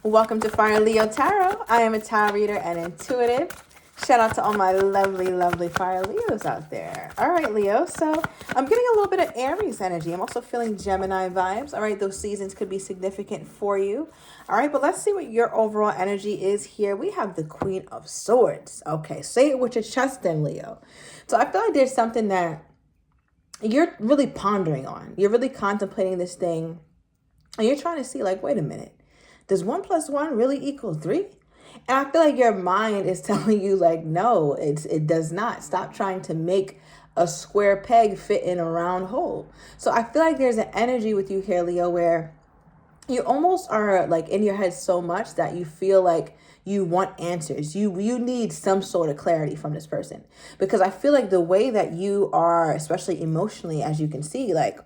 Welcome to Fire Leo Tarot. I am a tarot reader and intuitive. Shout out to all my lovely, lovely Fire Leos out there. All right, Leo. So I'm getting a little bit of Aries energy. I'm also feeling Gemini vibes. All right, those seasons could be significant for you. All right, but let's see what your overall energy is here. We have the Queen of Swords. Okay, say it with your chest then, Leo. So I feel like there's something that you're really pondering on. You're really contemplating this thing. And you're trying to see, like, wait a minute. Does 1 + 1 really equal 3? And I feel like your mind is telling you, like, no, it does not. Stop trying to make a square peg fit in a round hole. So I feel like there's an energy with you here, Leo, where you almost are like in your head so much that you feel like you want answers. You need some sort of clarity from this person. Because I feel like the way that you are, especially emotionally, as you can see, like,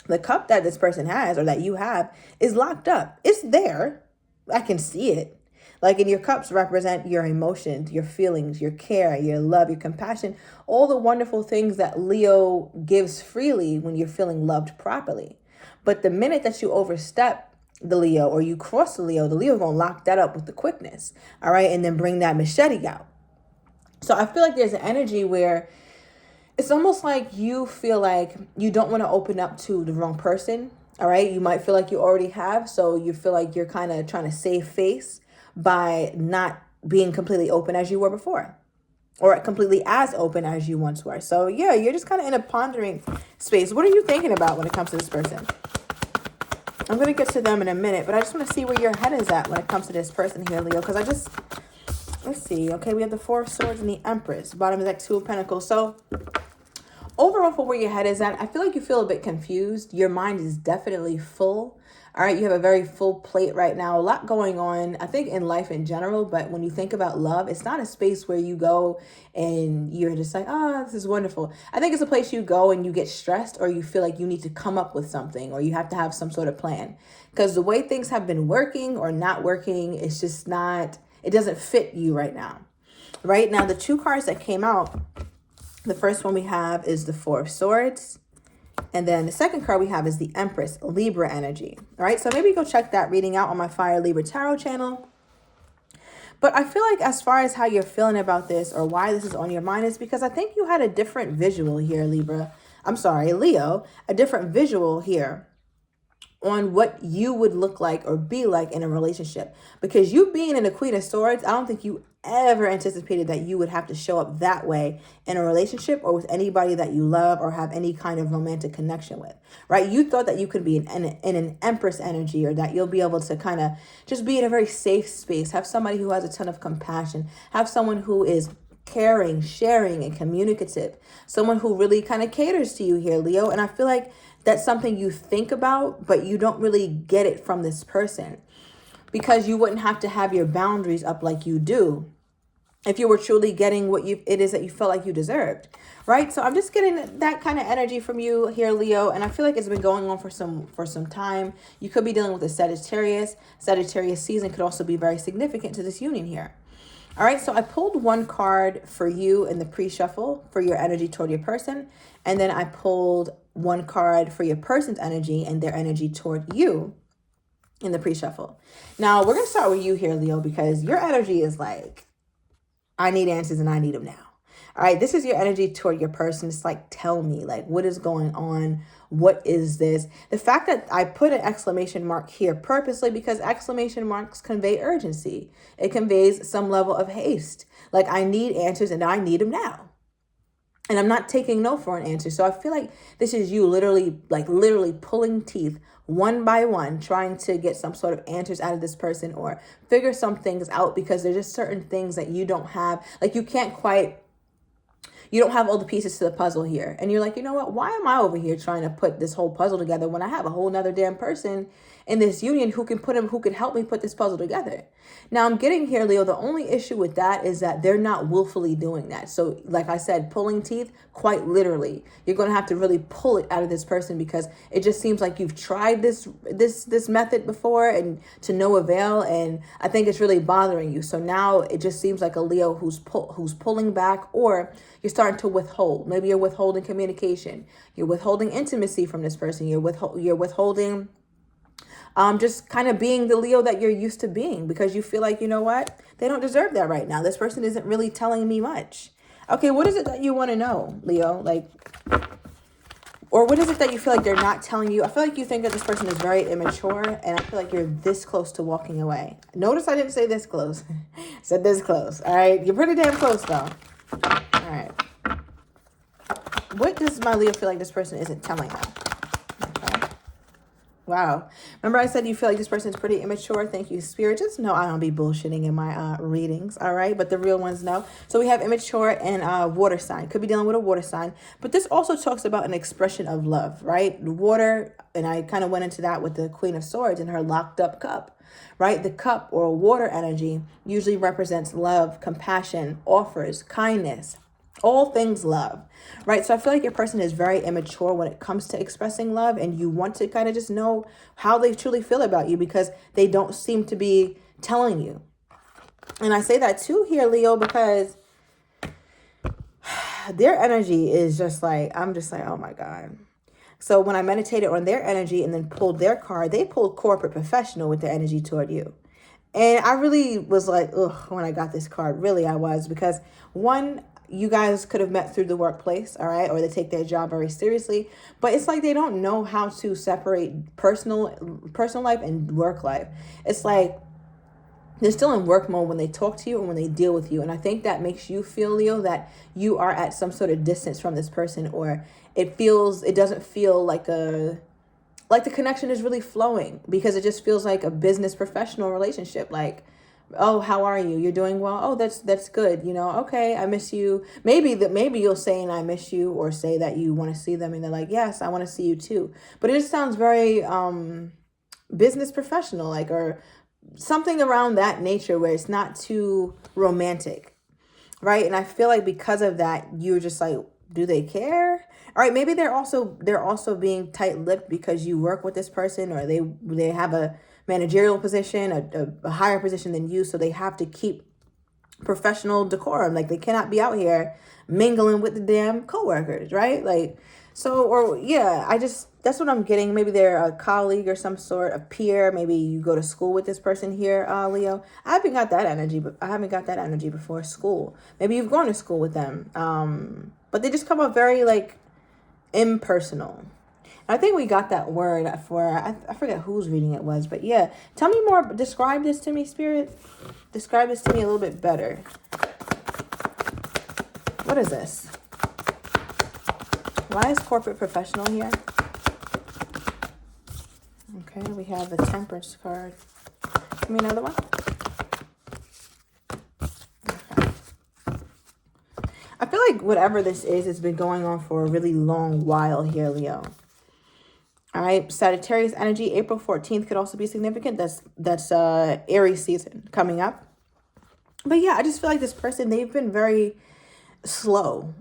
the cup that this person has or that you have is locked up. It's there. I can see it. Like, and your cups represent your emotions, your feelings, your care, your love, your compassion, all the wonderful things that Leo gives freely when you're feeling loved properly. But the minute that you overstep the Leo or you cross the Leo is going to lock that up with the quickness. All right. And then bring that machete out. So I feel like there's an energy where it's almost like you feel like you don't want to open up to the wrong person. All right. You might feel like you already have. So you feel like you're kind of trying to save face by not being completely open as you were before, or completely as open as you once were. So yeah, you're just kind of in a pondering space. What are you thinking about when it comes to this person? I'm going to get to them in a minute, but I just want to see where your head is at when it comes to this person here, Leo, because let's see. Okay, we have the Four of Swords and the Empress. Bottom is like Two of Pentacles. So overall, for where your head is at, I feel like you feel a bit confused. Your mind is definitely full. All right, you have a very full plate right now. A lot going on, I think, in life in general. But when you think about love, it's not a space where you go and you're just like, oh, this is wonderful. I think it's a place you go and you get stressed, or you feel like you need to come up with something, or you have to have some sort of plan. Because the way things have been working or not working, it's just not, it doesn't fit you right now. Right now, the two cards that came out, the first one we have is the Four of Swords. And then the second card we have is the Empress, Libra energy. All right, so maybe go check that reading out on my Fire Libra Tarot channel. But I feel like as far as how you're feeling about this or why this is on your mind is because I think you had a different visual here, Leo, a different visual here on what you would look like or be like in a relationship. Because you being in the Queen of Swords, I don't think you ever anticipated that you would have to show up that way in a relationship or with anybody that you love or have any kind of romantic connection with, right? You thought that you could be in an Empress energy, or that you'll be able to kind of just be in a very safe space, have somebody who has a ton of compassion, have someone who is caring, sharing, and communicative, someone who really kind of caters to you here, Leo. And I feel like that's something you think about, but you don't really get it from this person, because you wouldn't have to have your boundaries up like you do if you were truly getting what it is that you felt like you deserved, right? So I'm just getting that kind of energy from you here, Leo, and I feel like it's been going on for some time. You could be dealing with a Sagittarius. Sagittarius season could also be very significant to this union here. All right, so I pulled one card for you in the pre-shuffle for your energy toward your person, and then I pulled one card for your person's energy and their energy toward you in the pre-shuffle. Now, we're going to start with you here, Leo, because your energy is like, I need answers and I need them now. All right, this is your energy toward your person. It's like, tell me, like, what is going on? What is this? The fact that I put an exclamation mark here purposely because exclamation marks convey urgency. It conveys some level of haste. Like, I need answers and I need them now. And I'm not taking no for an answer. So I feel like this is you literally pulling teeth one by one, trying to get some sort of answers out of this person or figure some things out, because there's just certain things that you don't have. Like, you don't have all the pieces to the puzzle here. And you're like, you know what? Why am I over here trying to put this whole puzzle together when I have a whole nother damn person in this union who can help me put this puzzle together? Now, I'm getting here, Leo, the only issue with that is that they're not willfully doing that. So like I said, pulling teeth, quite literally, you're going to have to really pull it out of this person, because it just seems like you've tried this method before and to no avail. And I think it's really bothering you. So now it just seems like a Leo who's pulling back, or you're starting to withhold. Maybe you're withholding communication. You're withholding intimacy from this person. You're withholding just kind of being the Leo that you're used to being, because you feel like, you know what? They don't deserve that right now. This person isn't really telling me much. Okay, what is it that you want to know, Leo? Like, or what is it that you feel like they're not telling you? I feel like you think that this person is very immature, and I feel like you're this close to walking away. Notice I didn't say this close. I said this close. All right, you're pretty damn close though. All right. What does my Leo feel like this person isn't telling them? Okay. Wow. Remember I said you feel like this person is pretty immature? Thank you, Spirit. Just know I don't be bullshitting in my readings, all right? But the real ones know. So we have immature and water sign. Could be dealing with a water sign. But this also talks about an expression of love, right? Water, and I kind of went into that with the Queen of Swords and her locked up cup, right? The cup or water energy usually represents love, compassion, offers, kindness, all things love, right? So I feel like your person is very immature when it comes to expressing love, and you want to kind of just know how they truly feel about you because they don't seem to be telling you. And I say that too here, Leo, because their energy is just like, I'm just like, oh my God. So when I meditated on their energy and then pulled their card, they pulled corporate professional with their energy toward you. And I really was like, ugh, when I got this card, really I was, because one, you guys could have met through the workplace, all right? Or they take their job very seriously. But it's like they don't know how to separate personal life and work life. It's like they're still in work mode when they talk to you and when they deal with you. And I think that makes you feel, Leo, that you are at some sort of distance from this person, or it doesn't feel like the connection is really flowing, because it just feels like a business professional relationship. Like, oh, how are you? You're doing well. Oh, that's good. You know, okay, I miss you. Maybe you'll say, and I miss you, or say that you want to see them, and they're like, yes, I want to see you too. But it just sounds very business professional, like, or something around that nature, where it's not too romantic, right? And I feel like because of that, you're just like, do they care? All right, maybe they're also being tight-lipped because you work with this person, or they have a managerial position, a higher position than you, so they have to keep professional decorum. Like, they cannot be out here mingling with the damn coworkers, right? Like, so, or yeah, that's what I'm getting. Maybe they're a colleague or some sort, a peer. Maybe you go to school with this person here, Leo. I haven't got that energy before. School. Maybe you've gone to school with them. But they just come up very like impersonal. I think we got that word for, I forget whose reading it was, but yeah. Tell me more. Describe this to me, Spirit. Describe this to me a little bit better. What is this? Why is corporate professional here? Okay, we have the Temperance card. Give me another one. Okay. I feel like whatever this is, it's been going on for a really long while here, Leo. All right, Sagittarius energy, April 14th could also be significant. That's Aries season coming up. But yeah, I just feel like this person, they've been very slow.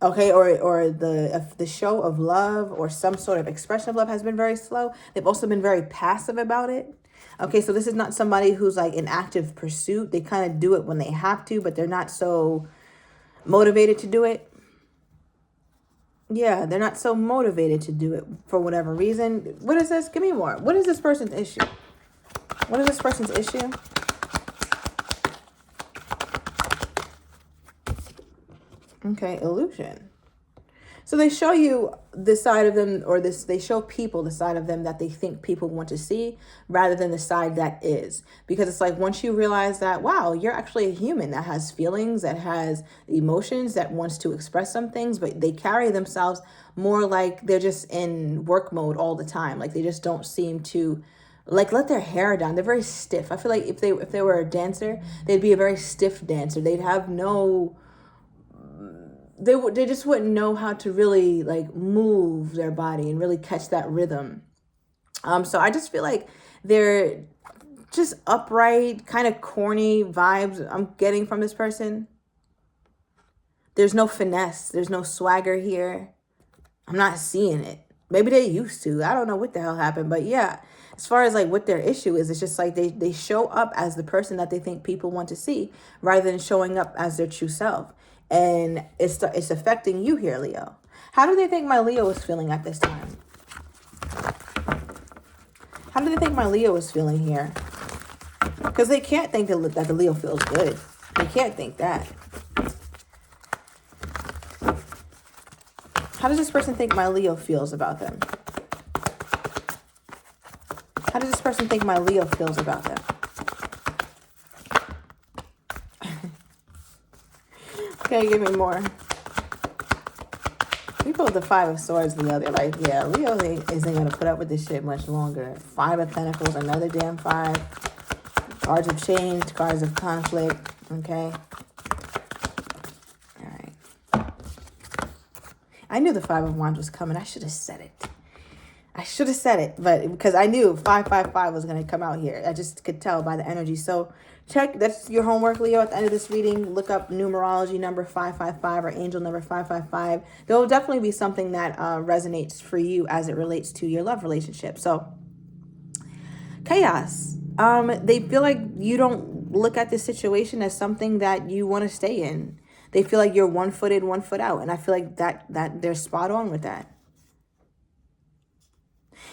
Okay, or the show of love or some sort of expression of love has been very slow. They've also been very passive about it. Okay, so this is not somebody who's like in active pursuit. They kind of do it when they have to, but they're not so motivated to do it. Yeah, they're not so motivated to do it for whatever reason. What is this? Give me more. What is this person's issue? What is this person's issue? Okay, illusion. So they show you the side of them, or they show people the side of them that they think people want to see, rather than the side that is. Because it's like, once you realize that, wow, you're actually a human that has feelings, that has emotions, that wants to express some things, but they carry themselves more like they're just in work mode all the time. Like, they just don't seem to like let their hair down. They're very stiff. I feel like if they were a dancer, they'd be a very stiff dancer. They'd have no... They just wouldn't know how to really like move their body and really catch that rhythm. So I just feel like they're just upright, kind of corny vibes I'm getting from this person. There's no finesse. There's no swagger here. I'm not seeing it. Maybe they used to. I don't know what the hell happened. But yeah, as far as like what their issue is, it's just like they show up as the person that they think people want to see, rather than showing up as their true self. And it's affecting you here, Leo. How do they think my Leo is feeling at this time? How do they think my Leo is feeling here? Because they can't think that the Leo feels good. They can't think that. How does this person think my Leo feels about them? How does this person think my Leo feels about them? Okay, give me more. People with the Five of Swords, Leo, they're like, yeah, Leo isn't going to put up with this shit much longer. Five of Pentacles, another damn five. Cards of change, cards of conflict, okay? All right. I knew the Five of Wands was coming. I should have said it. I should have said it, but because I knew 555 was going to come out here. I just could tell by the energy. So check, that's your homework, Leo. At the end of this reading, look up numerology number 555 or angel number 555. There will definitely be something that resonates for you as it relates to your love relationship. So chaos. They feel like you don't look at this situation as something that you want to stay in. They feel like you're one foot in, one foot out. And I feel like that they're spot on with that.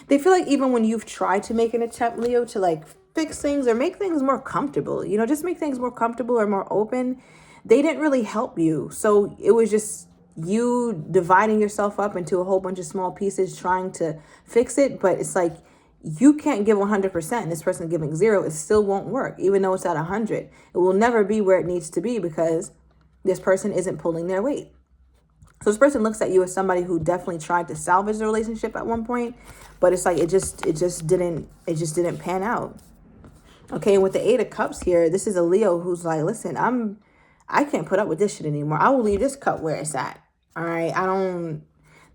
They feel like even when you've tried to make an attempt, Leo, to like fix things or make things more comfortable, you know, just make things more comfortable or more open, they didn't really help you. So it was just you dividing yourself up into a whole bunch of small pieces trying to fix it. But it's like you can't give 100% and this person giving 0. It still won't work. Even though it's at 100, it will never be where it needs to be because this person isn't pulling their weight. So this person looks at you as somebody who definitely tried to salvage the relationship at one point, but it's like it just didn't pan out. Okay, and with the Eight of Cups here, this is a Leo who's like, listen, I can't put up with this shit anymore. I will leave this cup where it's at. All right,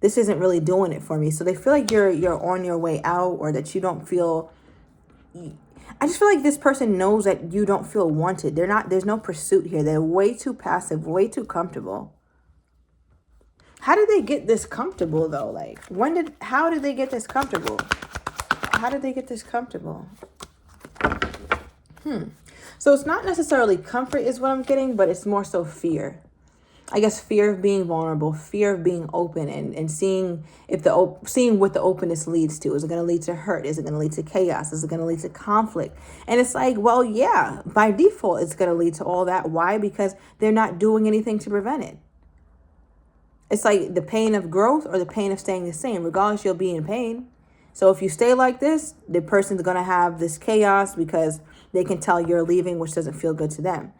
this isn't really doing it for me. So they feel like you're on your way out, or that you don't feel. I just feel like this person knows that you don't feel wanted. There's no pursuit here. They're way too passive, way too comfortable. How did they get this comfortable though? Like how did they get this comfortable? How did they get this comfortable? So it's not necessarily comfort is what I'm getting, but it's more so fear. I guess fear of being vulnerable, fear of being open and seeing seeing what the openness leads to. Is it going to lead to hurt? Is it going to lead to chaos? Is it going to lead to conflict? And it's like, well, yeah, by default, it's going to lead to all that. Why? Because they're not doing anything to prevent it. It's like the pain of growth or the pain of staying the same. Regardless, you'll be in pain. So if you stay like this, the person's going to have this chaos because they can tell you're leaving, which doesn't feel good to them.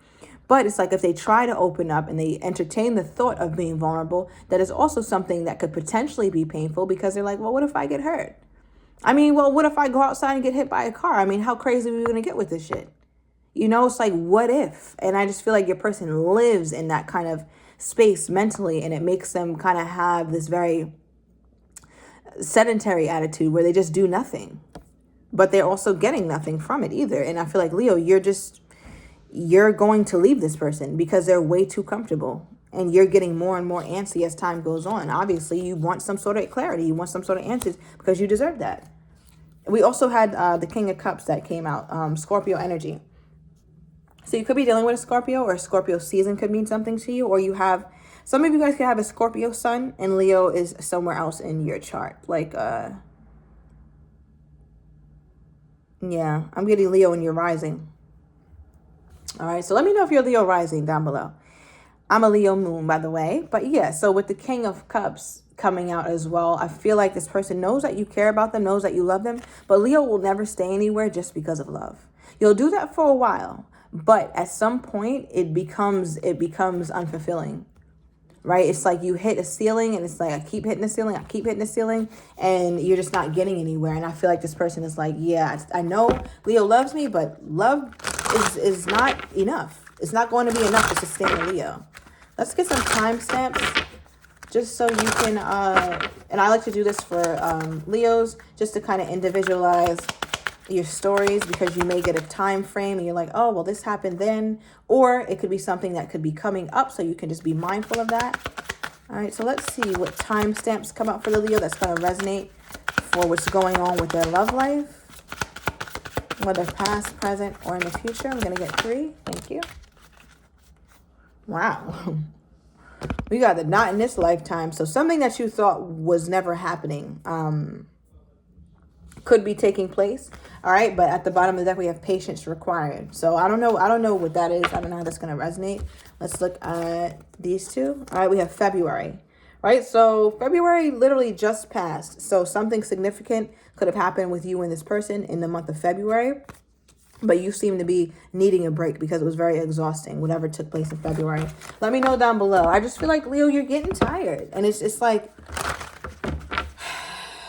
But it's like if they try to open up and they entertain the thought of being vulnerable, that is also something that could potentially be painful because they're like, well, what if I get hurt? I mean, well, what if I go outside and get hit by a car? I mean, how crazy are we going to get with this shit? You know, it's like, what if? And I just feel like your person lives in that kind of space mentally, and it makes them kind of have this very sedentary attitude where they just do nothing, but they're also getting nothing from it either. And I feel like, Leo, you're going to leave this person because they're way too comfortable, and you're getting more and more antsy as time goes on. Obviously, you want some sort of clarity. You want some sort of answers because you deserve that. We also had the King of Cups that came out, Scorpio energy. So you could be dealing with a Scorpio, or a Scorpio season could mean something to you, or some of you guys could have a Scorpio sun and Leo is somewhere else in your chart. Like, yeah, I'm getting Leo in your rising. All right, so let me know if you're Leo rising down below. I'm a Leo moon, by the way. But yeah, so with the King of Cups coming out as well, I feel like this person knows that you care about them, knows that you love them, but Leo will never stay anywhere just because of love. You'll do that for a while, but at some point it becomes unfulfilling, right? It's like you hit a ceiling and it's like, I keep hitting the ceiling, and you're just not getting anywhere. And I feel like this person is like, yeah, I know Leo loves me, but love is not enough. It's not going to be enough to sustain a Leo. Let's get some timestamps just so you can, and I like to do this for Leos, just to kind of individualize your stories, because you may get a time frame and you're like, oh, well, this happened then, or it could be something that could be coming up, so you can just be mindful of that. All right, so let's see what timestamps come up for the Leo that's going to resonate for what's going on with their love life, whether past, present, or in the future. I'm going to get 3. Thank you. Wow. We got the not in this lifetime. So something that you thought was never happening could be taking place. All right, but at the bottom of the deck we have patience required. So I don't know what that is. I don't know how that's going to resonate. Let's look at these two. All right, we have February. Right, so February literally just passed. So something significant could have happened with you and this person in the month of February, but you seem to be needing a break because it was very exhausting, whatever took place in February. Let me know down below. I just feel like, Leo, you're getting tired. And it's like,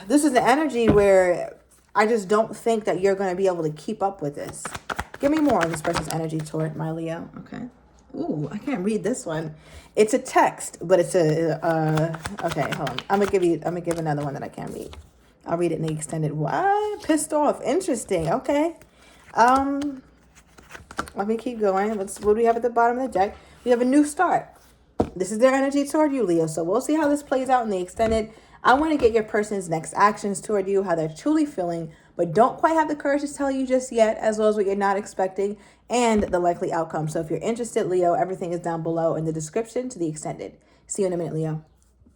this is the energy where I just don't think that you're going to be able to keep up with this. Give me more on this person's energy toward my Leo. Okay. Ooh, I can't read this one. It's a text, but it's a, okay, hold on. I'm going to give another one that I can't read. I'll read it in the extended. What? Pissed off. Interesting. Okay. Let me keep going. What do we have at the bottom of the deck? We have a new start. This is their energy toward you, Leo. So we'll see how this plays out in the extended. I want to get your person's next actions toward you, how they're truly feeling, but don't quite have the courage to tell you just yet, as well as what you're not expecting and the likely outcome. So if you're interested, Leo, everything is down below in the description to the extended. See you in a minute, Leo.